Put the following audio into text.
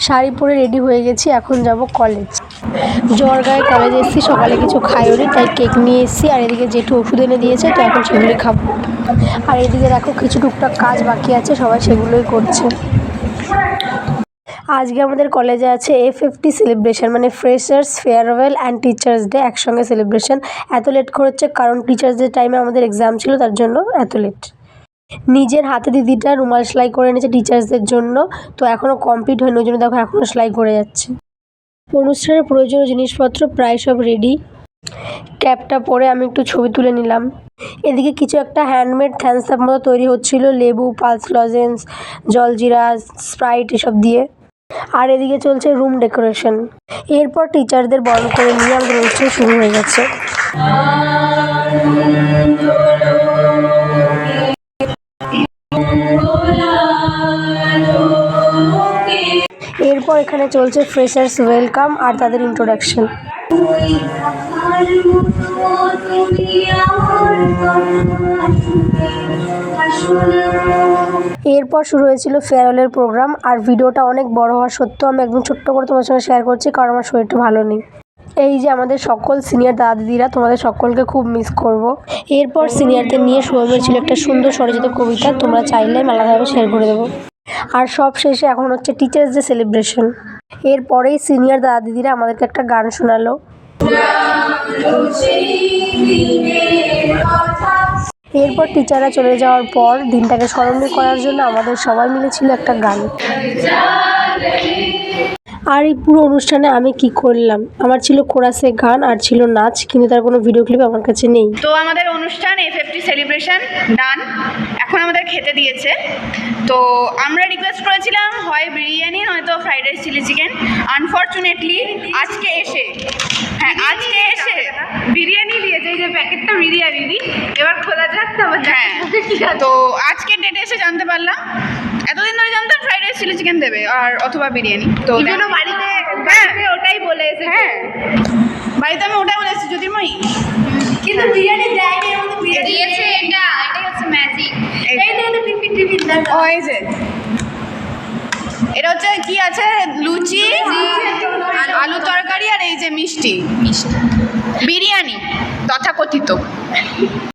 শাড়ি পরে রেডি হয়ে গেছি, এখন যাব কলেজ। জ্বর গায়ে কলেজে এসেছি, সকালে কিছু খাইওনি তাই কেক নিয়ে এসেছি। আর এদিকে জেঠু ওষুধ এনে দিয়েছে, তো এখন সেগুলোই খাবো। আর এদিকে দেখো কিছু টুকটাক কাজ বাকি আছে, সবাই সেগুলোই করছে। আজকে আমাদের কলেজে আছে FFT সেলিব্রেশন, মানে freshers farewell and teachers day একসঙ্গে সেলিব্রেশন। এত লেট করেছে কারণ টিচার্স ডে টাইমে আমাদের এক্সাম ছিল, তার জন্য এত লেট। নিজের হাতে দিদিটা রুমাল সেলাই করে এনেছে টিচার্সদের জন্য, তো এখনও কমপ্লিট হয়নি, ওই জন্য দেখো এখনও সেলাই করে যাচ্ছে। অনুষ্ঠানের প্রয়োজনীয় জিনিসপত্র প্রায় সব রেডি। ক্যাপটা পরে আমি একটু ছবি তুলে নিলাম। এদিকে কিছু একটা হ্যান্ডমেড থ্যাম্স আপ মতো তৈরি হচ্ছিল, লেবু, পালস লজেন্স, জলজিরা, স্প্রাইট এসব দিয়ে। আর এদিকে চলছে রুম ডেকোরেশন। এরপর টিচারদের বরণ করে নিয়ে আমাদের অনুষ্ঠান শুরু হয়ে গেছে। এরপর এখানে চলছে ফ্রেশার্স ওয়েলকাম আর তাদের ইন্ট্রোডাকশন। এরপর শুরু হয়েছিল ফেয়ারওয়েলের প্রোগ্রাম। আর ভিডিওটা অনেক বড় হওয়া সত্ত্বেও আমি একদম ছোট্ট করে তোমার সঙ্গে শেয়ার করছি, কারণ আমার শরীরটা ভালো নেই। এই যে আমাদের সকল সিনিয়র দাদা দিদিরা, তোমাদের সকলকে খুব মিস করব। এরপর সিনিয়রদের নিয়ে সোহমের ছিল একটা সুন্দর স্বরচিত কবিতা, তোমরা চাইলে আলাদাভাবে শেয়ার করে দেবো। আর সব শেষে এখন হচ্ছে টিচার্স ডে সেলিব্রেশন। এরপরেই সিনিয়র দাদা দিদিরা আমাদেরকে একটা গান শোনালো। এরপর টিচাররা চলে যাওয়ার পর দিনটাকে স্মরণীয় করার জন্য আমাদের সবাই মিলে ছিল একটা গান। আর এই পুরো অনুষ্ঠানে আমি কি করলাম, আমার ছিল কোরাসে গান আর ছিল নাচ, কিন্তু তার কোনো ভিডিও ক্লিপ আমার কাছে নেই। তো আমাদের অনুষ্ঠান FFT সেলিব্রেশন ডান, এখন আমাদের খেতে দিয়েছে। তো আমরা রিকোয়েস্ট করেছিলাম হয় বিরিয়ানি নয়তো fried rice chilli chicken. Unfortunately আজকে এসে বিরিয়ানি দিয়েছে, এই যে প্যাকেটটা বিরিয়ানি এবার খোলা যাক। হ্যাঁ, তো আজকের ডেটে এসে জানতে পারলাম। এতদিন ধরে জানতাম ফ্রাইড রাইস চিলি চিকেন দেবে আর অথবা বিরিয়ানি। তো বাড়িতে ওটাই বলে এসেছে। হ্যাঁ, বাড়িতে আমি ওটাই বলে এসেছি জ্যোতির্ময়ী, কিন্তু বিরিয়ানি দেয়নি, আমাদের বিরিয়ানি দিয়েছে। এটাই হচ্ছে ম্যাজিক। এই দেখো টিফিন ও এই যে এটা হচ্ছে কি আছে, লুচি, আলু তরকারি আর এই যে মিষ্টি বিরিয়ানি তথাকথিত।